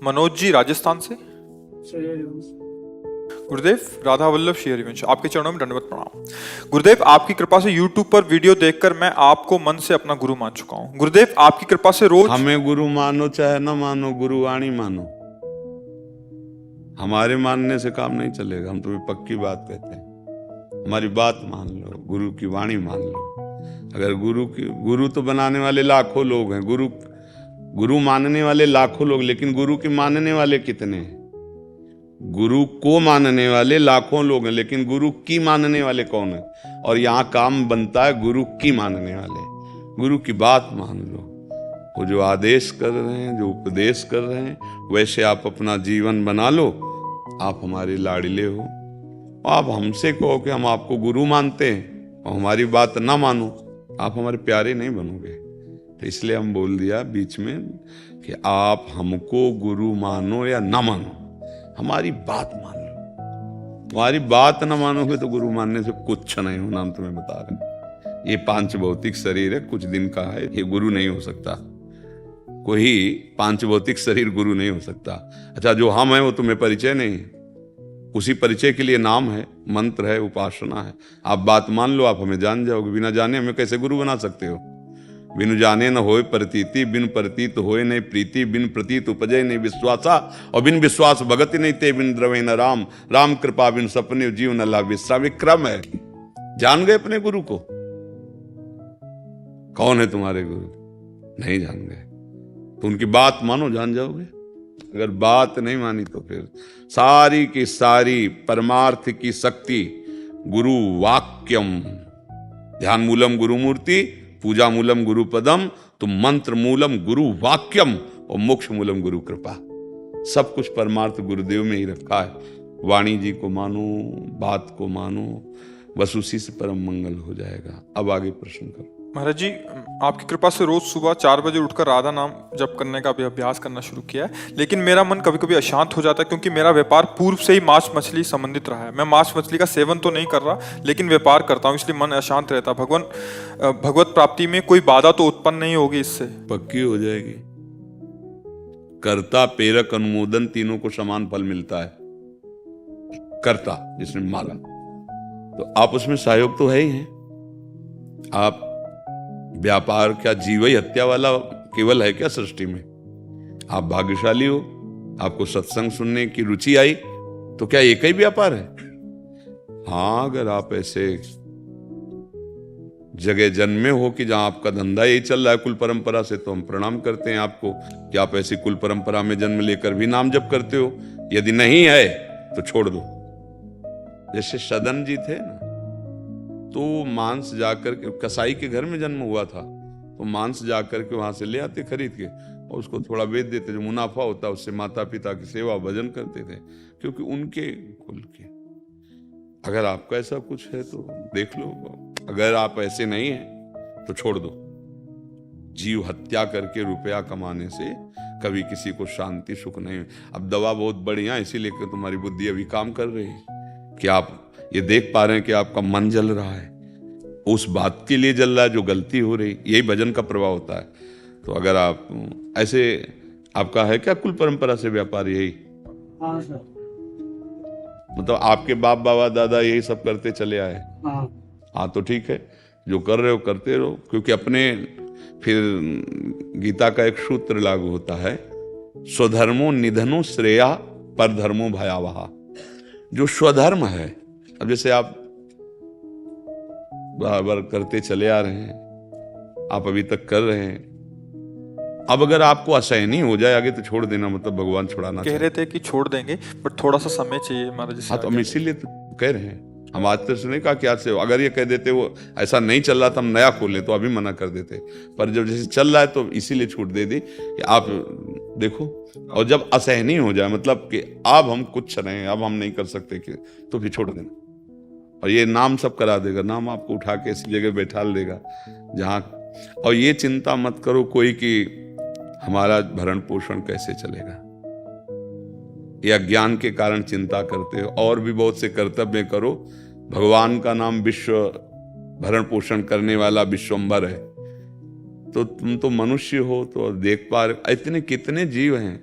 मनोज जी राजस्थान से। गुरुदेव, राधा वल्लभ श्री हरिवंश, आपके चरणों में दंडवत प्रणाम। गुरुदेव, आपकी कृपा से YouTube पर वीडियो देखकर मैं आपको मन से अपना गुरु मान चुका हूँ। गुरुदेव, आपकी कृपा से रोज हमें गुरु मानो चाहे न मानो, गुरु वाणी मानो। हमारे मानने से काम नहीं चलेगा, हम तुम्हें पक्की बात कहते हैं। हमारी बात मान लो, गुरु की वाणी मान लो। अगर गुरु तो बनाने वाले लाखों लोग हैं, गुरु मानने वाले लाखों लोग, लेकिन गुरु के मानने वाले कितने हैं? गुरु को मानने वाले लाखों लोग हैं, लेकिन गुरु की मानने वाले कौन है? और यहाँ काम बनता है गुरु की मानने वाले। गुरु की बात मान लो। वो जो आदेश कर रहे हैं, जो उपदेश कर रहे हैं, वैसे आप अपना जीवन बना लो। आप हमारे लाडले हो। आप हमसे कहो कि हम आपको गुरु मानते हैं और हमारी बात ना मानो, आप हमारे प्यारे नहीं बनोगे। तो इसलिए हम बोल दिया बीच में कि आप हमको गुरु मानो या ना मानो, हमारी बात मान लो। हमारी बात ना मानोगे तो गुरु मानने से कुछ नहीं होना, हम तुम्हें बता रहे हैं। ये पांच भौतिक शरीर है, कुछ दिन का है, ये गुरु नहीं हो सकता। कोई पांच भौतिक शरीर गुरु नहीं हो सकता। अच्छा, जो हम हैं वो तुम्हें परिचय नहीं है, उसी परिचय के लिए नाम है, मंत्र है, उपासना है। आप बात मान लो, आप हमें जान जाओगे। बिना जाने हमें कैसे गुरु बना सकते हो? बिनु जाने न होए प्रतीति, बिन प्रतीत होए नहीं प्रीति, बिन प्रतीत उपजय नहीं विश्वासा, और बिन विश्वास भगति नहीं ते, बिन द्रवे न राम, राम कृपा बिन सपने जीव न लाभ विश्राम। एक क्रम है। जान गए अपने गुरु को? कौन है तुम्हारे गुरु? नहीं जान गए तो उनकी बात मानो, जान जाओगे। अगर बात नहीं मानी तो फिर सारी की सारी परमार्थ की शक्ति गुरु वाक्यम, ध्यान मूलम गुरु मूर्ति, पूजा मूलम गुरु पदम, तो मंत्र मूलम गुरु वाक्यम और मोक्ष मूलम गुरु कृपा। सब कुछ परमार्थ गुरुदेव में ही रखा है। वाणी जी को मानो, बात को मानो, बस उसी से परम मंगल हो जाएगा। अब आगे प्रश्न करो। महाराज जी, आपकी कृपा से रोज सुबह 4 बजे उठकर राधा नाम जप करने का भी अभ्यास करना शुरू किया है, लेकिन मेरा मन कभी कभी अशांत हो जाता है, क्योंकि मेरा व्यापार पूर्व से ही मांस मछली संबंधित रहा है। मैं मांस मछली का सेवन तो नहीं कर रहा, लेकिन व्यापार करता हूँ, इसलिए मन अशांत रहता है। भगवत प्राप्ति में कोई बाधा तो उत्पन्न नहीं होगी इससे? पक्की हो जाएगी। कर्ता, प्रेरक, अनुमोदन तीनों को समान फल मिलता है। कर्ता जिसने माला, तो आप उसमें सहयोग तो है ही है। आप व्यापार क्या जीव ही हत्या वाला केवल है क्या सृष्टि में? आप भाग्यशाली हो, आपको सत्संग सुनने की रुचि आई, तो क्या एक ही व्यापार है? हाँ, अगर आप ऐसे जगह जन्मे हो कि जहां आपका धंधा यही चल रहा है कुल परंपरा से, तो हम प्रणाम करते हैं आपको कि आप ऐसी कुल परंपरा में जन्म लेकर भी नाम जप करते हो। यदि नहीं है तो छोड़ दो। जैसे सदन जी थे ना, तो मांस जाकर के, कसाई के घर में जन्म हुआ था, तो मांस जाकर के वहां से ले आते खरीद के और उसको थोड़ा बेच देते, जो मुनाफा होता उससे माता पिता की सेवा भजन करते थे, क्योंकि उनके कुल के। अगर आपका ऐसा कुछ है तो देख लो, अगर आप ऐसे नहीं हैं तो छोड़ दो। जीव हत्या करके रुपया कमाने से कभी किसी को शांति सुख नहीं। अब दवा बहुत बढ़िया, इसीलिए कि तुम्हारी बुद्धि अभी काम कर रही है कि आप ये देख पा रहे हैं कि आपका मन जल रहा है, उस बात के लिए जल रहा है जो गलती हो रही। यही भजन का प्रभाव होता है। तो अगर आप ऐसे, आपका है क्या कुल परंपरा से व्यापार? यही? हाँ सर। मतलब आपके बाप बाबा दादा यही सब करते चले आए? हाँ, तो ठीक है, जो कर रहे हो करते रहो, क्योंकि अपने फिर गीता का एक सूत्र लागू होता है, स्वधर्मो निधनो श्रेया पर धर्मो भयावहा। जो स्वधर्म है, अब जैसे आप बराबर करते चले आ रहे हैं, आप अभी तक कर रहे हैं, अब अगर आपको असहनीय हो जाए आगे तो छोड़ देना, मतलब भगवान छुड़ाना कह रहे थे कि छोड़ देंगे, बट थोड़ा सा समय चाहिए महाराज जी। हाँ, तो हम इसीलिए तो कह रहे हैं। हम आज तक नहीं कहा कि आज से, अगर ये कह देते वो ऐसा नहीं चल रहा था हम नया खोल लें तो अभी मना कर देते, पर जब जैसे चल रहा है तो इसीलिए छूट दे दी कि आप देखो। और जब असहनीय हो जाए, मतलब कि अब हम कुछ नहीं, अब हम नहीं कर सकते कि, तो फिर छोड़ देना। और ये नाम सब करा देगा, नाम आपको उठा के ऐसी जगह बैठा देगा जहाँ, और ये चिंता मत करो कोई कि हमारा भरण पोषण कैसे चलेगा। ये अज्ञान के कारण चिंता करते हो। और भी बहुत से कर्तव्य करो। भगवान का नाम विश्व भरण पोषण करने वाला विश्वम्भर है, तो तुम तो मनुष्य हो, तो देख पा रहे इतने कितने जीव हैं।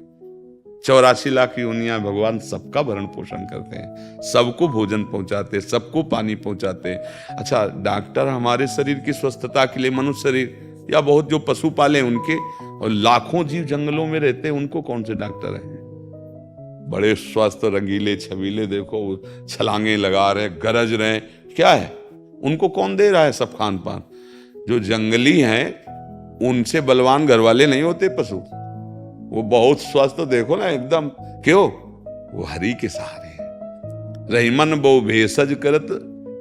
84 लाख योनियां भगवान सबका भरण पोषण करते हैं, सबको भोजन पहुंचाते हैं, सबको पानी पहुंचाते हैं। अच्छा, डॉक्टर हमारे शरीर की स्वस्थता के लिए, मनुष्य शरीर या बहुत जो पशु पाले उनके, और लाखों जीव जंगलों में रहते हैं, उनको कौन से डॉक्टर हैं? बड़े स्वस्थ रंगीले छबीले, देखो छलांगे लगा रहे, गरज रहे, क्या है? उनको कौन दे रहा है सब खान पान? जो जंगली हैं उनसे बलवान घर वाले नहीं होते पशु, वो बहुत स्वस्थ, देखो ना एकदम, क्यों? वो हरि के सहारे हैं। रहीमन बो भेषज करत,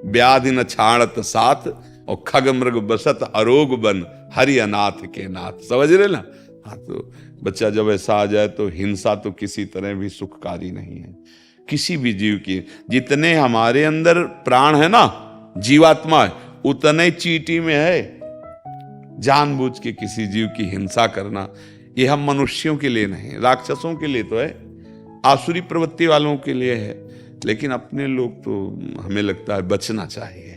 व्याधि न छाड़त साथ, और खग मृग बसत अरोग बन, हरि अनाथ के नाथ। समझ रहे ना? हाँ, तो बच्चा जब ऐसा आ जाए तो हिंसा तो किसी तरह भी सुखकारी नहीं है किसी भी जीव की। जितने हमारे अंदर प्राण है ना, जीवात्मा है, उतने चींटी में है। जानबूझ के किसी जीव की हिंसा करना, ये हम मनुष्यों के लिए नहीं, राक्षसों के लिए तो है, आसुरी प्रवृत्ति वालों के लिए है, लेकिन अपने लोग तो हमें लगता है बचना चाहिए।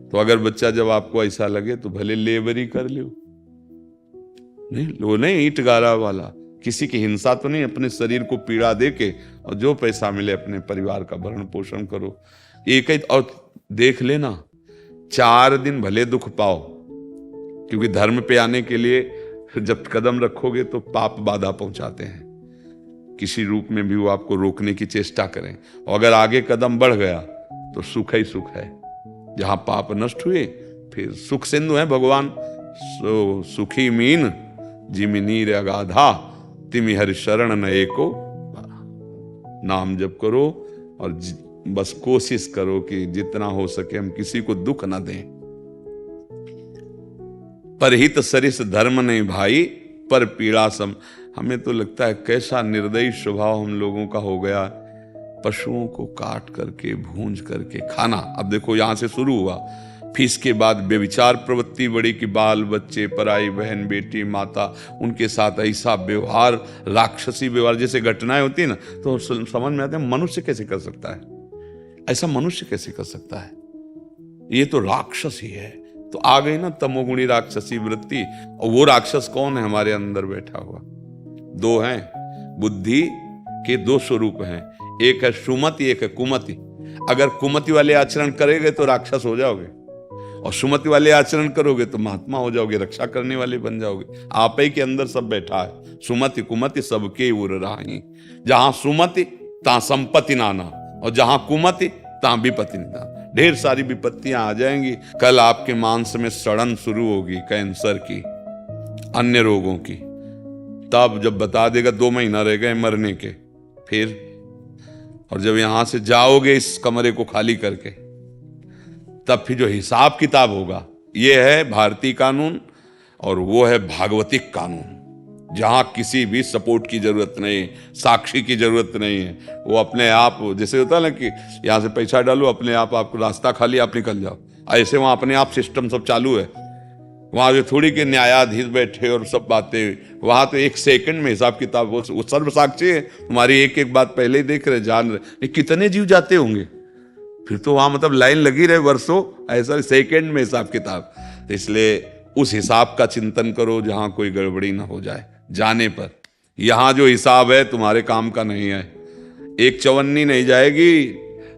तो अगर बच्चा जब आपको ऐसा लगे तो भले लेबरी कर लो, नहीं लो, नहीं ईंट गारा वाला, किसी की हिंसा तो नहीं, अपने शरीर को पीड़ा दे के और जो पैसा मिले अपने परिवार का भरण पोषण करो। एक ही, और देख लेना 4 दिन भले दुख पाओ, क्योंकि धर्म पे आने के लिए जब कदम रखोगे तो पाप बाधा पहुंचाते हैं, किसी रूप में भी वो आपको रोकने की चेष्टा करें, और अगर आगे कदम बढ़ गया तो सुख ही सुख है। जहां पाप नष्ट हुए फिर सुख सिंधु है भगवान। सो सुखी मीन जिमि नीर अगाधा, तिमि हरि शरण न एको। नाम जप करो और बस कोशिश करो कि जितना हो सके हम किसी को दुख न दें। परहित सरिस धर्म नहीं भाई, पर पीड़ा सम। हमें तो लगता है कैसा निर्दयी स्वभाव हम लोगों का हो गया, पशुओं को काट करके भूंज करके खाना। अब देखो यहां से शुरू हुआ, फिर इसके बाद बेविचार प्रवृत्ति बड़ी कि बाल बच्चे, पराई बहन, बेटी, माता, उनके साथ ऐसा व्यवहार, राक्षसी व्यवहार, जैसे घटनाएं होती है ना, तो समझ में आता है मनुष्य कैसे कर सकता है ऐसा? मनुष्य कैसे कर सकता है? ये तो राक्षस ही है। तो आ गई ना तमोगुणी राक्षसी वृत्ति। और वो राक्षस कौन है? हमारे अंदर बैठा हुआ। 2 हैं, बुद्धि के 2 स्वरूप हैं, एक है सुमति, एक है कुमति। अगर कुमति वाले आचरण करेंगे तो राक्षस हो जाओगे, और सुमति वाले आचरण करोगे तो महात्मा हो जाओगे, रक्षा करने वाले बन जाओगे। आप ही के अंदर सब बैठा है। सुमति कुमति सबके उर राही, जहां सुमति तहां संपत्ति नाना, और जहां कुमति तहां विपत्ति नाना। ढेर सारी विपत्तियां आ जाएंगी। कल आपके मांस में सड़न शुरू होगी, कैंसर की, अन्य रोगों की। तब जब बता देगा 2 महीना रह गए मरने के, फिर और जब यहां से जाओगे इस कमरे को खाली करके, तब फिर जो हिसाब किताब होगा, ये है भारतीय कानून और वो है भागवतिक कानून, जहां किसी भी सपोर्ट की जरूरत नहीं, साक्षी की जरूरत नहीं है। वो अपने आप, जैसे होता है ना कि यहां से पैसा डालो, अपने आप आपको रास्ता खाली, आप निकल जाओ, ऐसे वहां अपने आप सिस्टम सब चालू है। वहां जो थोड़ी के न्यायाधीश बैठे और सब बातें, वहां तो 1 सेकंड में हिसाब किताब, वो सर्व साक्षी है, तुम्हारी एक एक बात पहले ही देख रहे, जान रहे। कितने जीव जाते होंगे फिर तो वहां, मतलब लाइन लगी रहे वर्षों, ऐसा सेकंड में हिसाब किताब। तो इसलिए उस हिसाब का चिंतन करो जहां कोई गड़बड़ी ना हो जाए जाने पर। यहां जो हिसाब है तुम्हारे काम का नहीं है। एक चवन्नी नहीं जाएगी,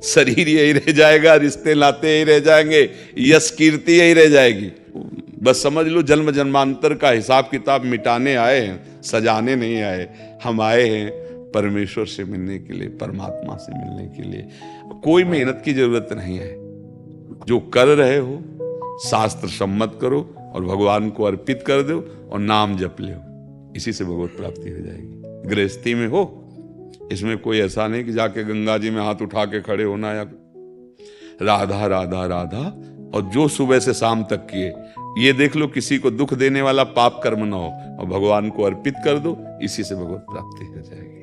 शरीर यही रह जाएगा, रिश्ते नाते यही रह जाएंगे, यश कीर्ति यही रह जाएगी। बस समझ लो जन्म जन्मांतर का हिसाब किताब मिटाने आए हैं, सजाने नहीं आए। हम आए हैं परमेश्वर से मिलने के लिए, परमात्मा से मिलने के लिए। कोई मेहनत की जरूरत नहीं है। जो कर रहे हो शास्त्र सम्मत करो और भगवान को अर्पित कर दो और नाम जप लो, इसी से भगवत प्राप्ति हो जाएगी। गृहस्थी में हो, इसमें कोई ऐसा नहीं कि जाके गंगा जी में हाथ उठा के खड़े होना, या राधा राधा राधा, और जो सुबह से शाम तक किए, ये देख लो किसी को दुख देने वाला पाप कर्म ना हो, और भगवान को अर्पित कर दो, इसी से भगवत प्राप्ति हो जाएगी।